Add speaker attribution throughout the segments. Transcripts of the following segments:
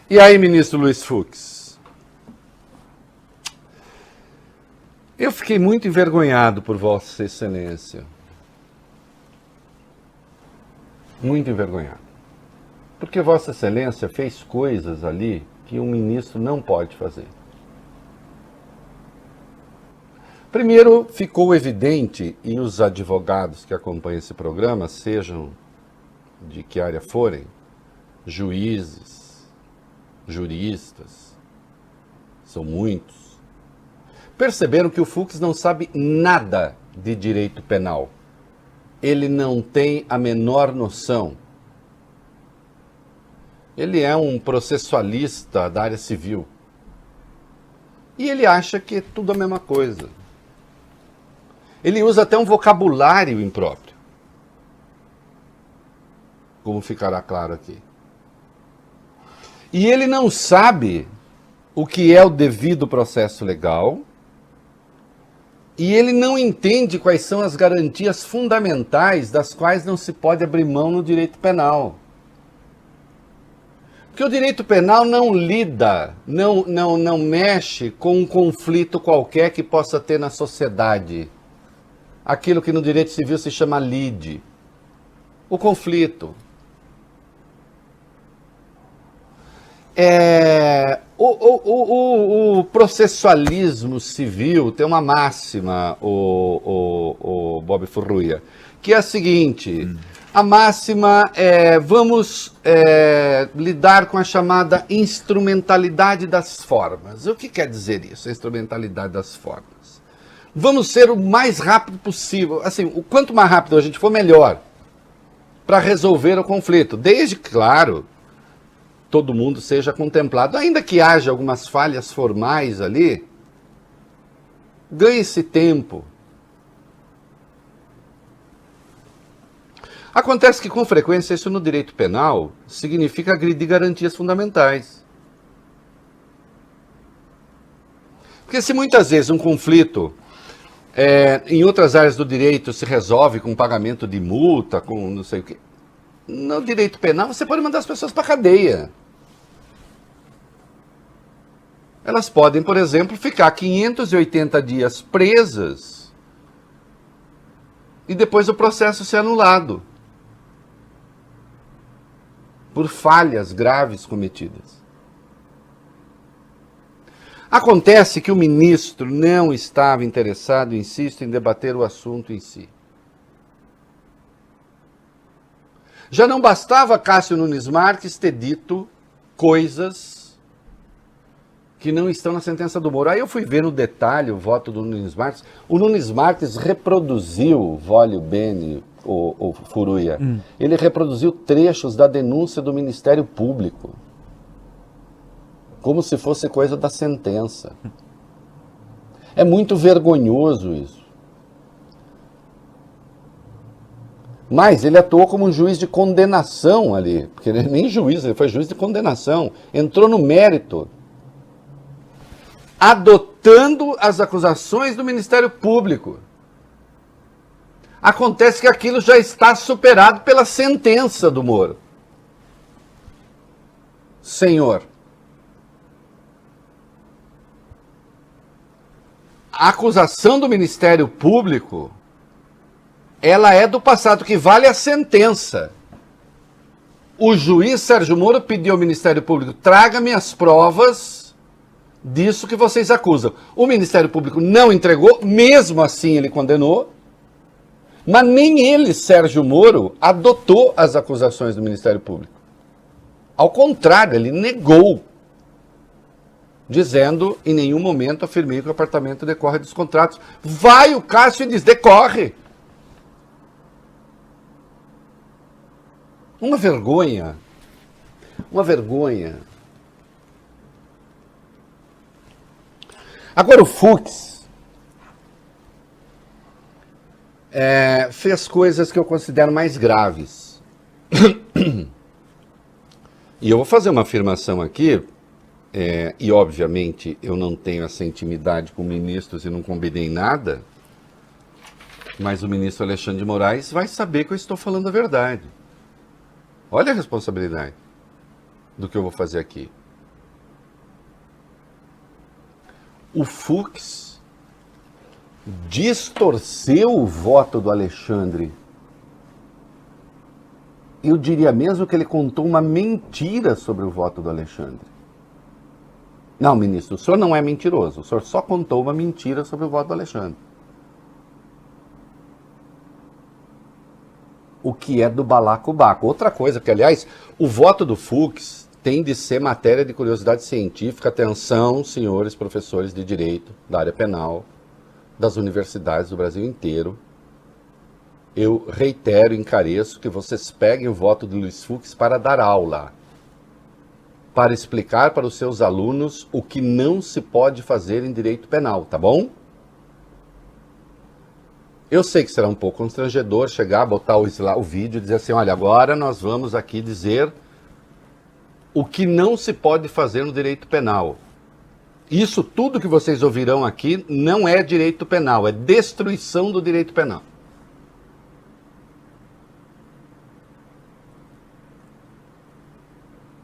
Speaker 1: E aí, ministro Luiz Fux? Eu fiquei muito envergonhado por Vossa Excelência. Muito envergonhado. Porque Vossa Excelência fez coisas ali que um ministro não pode fazer. Primeiro, ficou evidente, e os advogados que acompanham esse programa, sejam de que área forem, juízes, juristas, são muitos, perceberam que o Fux não sabe nada de direito penal. Ele não tem a menor noção. Ele é um processualista da área civil. E ele acha que é tudo a mesma coisa. Ele usa até um vocabulário impróprio. Como ficará claro aqui. E ele não sabe o que é o devido processo legal. E ele não entende quais são as garantias fundamentais das quais não se pode abrir mão no direito penal. Porque o direito penal não lida, não mexe com um conflito qualquer que possa ter na sociedade. Aquilo que no direito civil se chama lide. O conflito. O processualismo civil tem uma máxima, o Bob Furruia, que é a seguinte: a máxima é vamos lidar com a chamada instrumentalidade das formas. O que quer dizer isso, a instrumentalidade das formas? Vamos ser o mais rápido possível, assim, o quanto mais rápido a gente for, melhor, para resolver o conflito, desde que, claro, todo mundo seja contemplado, ainda que haja algumas falhas formais ali, ganhe esse tempo. Acontece que com frequência isso no direito penal significa agredir garantias fundamentais. Porque se muitas vezes um conflito em outras áreas do direito se resolve com pagamento de multa, com não sei o quê, no direito penal você pode mandar as pessoas para a cadeia. Elas podem, por exemplo, ficar 580 dias presas e depois o processo ser anulado por falhas graves cometidas. Acontece que o ministro não estava interessado, insisto, em debater o assunto em si. Já não bastava Cássio Nunes Marques ter dito coisas que não estão na sentença do Moro. Aí eu fui ver no detalhe o voto do Nunes Marques. O Nunes Marques reproduziu, Vólio Bene, o Furruia, ele reproduziu trechos da denúncia do Ministério Público, como se fosse coisa da sentença. É muito vergonhoso isso. Mas ele atuou como um juiz de condenação ali, porque ele nem juiz, ele foi juiz de condenação. Entrou no mérito, adotando as acusações do Ministério Público. Acontece que aquilo já está superado pela sentença do Moro. Senhor, a acusação do Ministério Público, ela é do passado, que vale a sentença. O juiz Sérgio Moro pediu ao Ministério Público: traga-me as provas disso que vocês acusam. O Ministério Público não entregou, mesmo assim ele condenou, mas nem ele, Sérgio Moro, adotou as acusações do Ministério Público. Ao contrário, ele negou, dizendo: em nenhum momento afirmei que o apartamento decorre dos contratos. Vai o Cássio e diz: decorre. Uma vergonha. Uma vergonha. Agora o Fux fez coisas que eu considero mais graves. E eu vou fazer uma afirmação aqui. E obviamente eu não tenho essa intimidade com ministros e não combinei nada, mas o ministro Alexandre de Moraes vai saber que eu estou falando a verdade. Olha a responsabilidade do que eu vou fazer aqui. o Fux distorceu o voto do Alexandre. Eu diria mesmo que ele contou uma mentira sobre o voto do Alexandre. Não, ministro, o senhor não é mentiroso. O senhor só contou uma mentira sobre o voto do Alexandre. O que é do balacobaco. Outra coisa, que aliás, o voto do Fux tem de ser matéria de curiosidade científica. Atenção, senhores professores de direito da área penal, das universidades do Brasil inteiro. Eu reitero e encareço que vocês peguem o voto de Luiz Fux para dar aula, para explicar para os seus alunos o que não se pode fazer em direito penal, tá bom? Eu sei que será um pouco constrangedor chegar, botar o vídeo e dizer assim, olha, agora nós vamos aqui dizer o que não se pode fazer no direito penal. Isso tudo que vocês ouvirão aqui não é direito penal, é destruição do direito penal.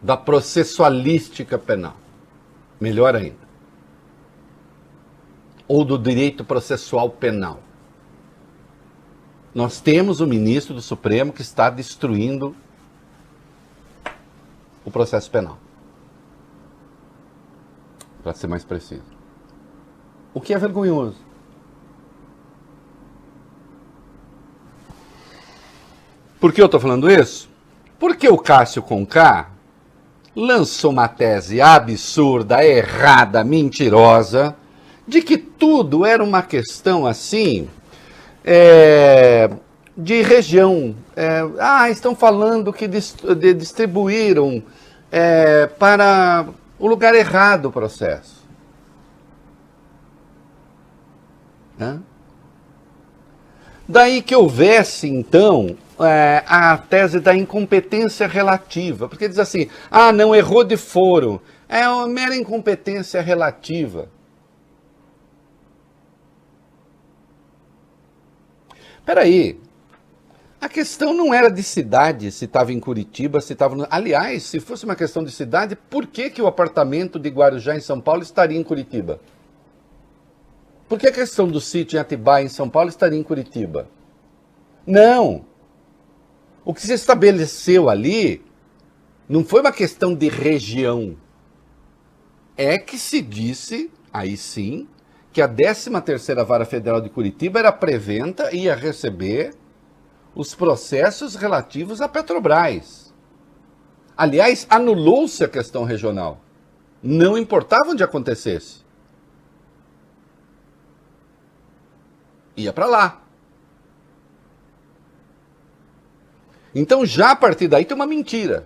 Speaker 1: Da processualística penal. Melhor ainda. Ou do direito processual penal. Nós temos o ministro do Supremo que está destruindo o processo penal. Para ser mais preciso. O que é vergonhoso. Por que eu estou falando isso? Porque o Cássio Conká lançou uma tese absurda, errada, mentirosa, de que tudo era uma questão assim, de região. Estão falando que distribuíram para o lugar errado o processo. Daí que houvesse, então, a tese da incompetência relativa, porque diz assim, não, errou de foro, é uma mera incompetência relativa. Peraí, a questão não era de cidade, se estava em Curitiba, se estava... Aliás, se fosse uma questão de cidade, por que o apartamento de Guarujá, em São Paulo, estaria em Curitiba? Por que a questão do sítio em Atibaia, em São Paulo, estaria em Curitiba? Não. O que se estabeleceu ali não foi uma questão de região. É que se disse, aí sim, que a 13ª Vara Federal de Curitiba era preventa e ia receber os processos relativos à Petrobras. Aliás, anulou-se a questão regional. Não importava onde acontecesse. Ia para lá. Então, já a partir daí tem uma mentira.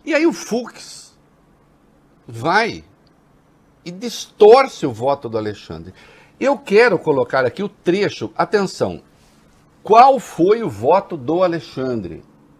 Speaker 1: E aí o Fux vai e distorce o voto do Alexandre. Eu quero colocar aqui o trecho, atenção, qual foi o voto do Alexandre?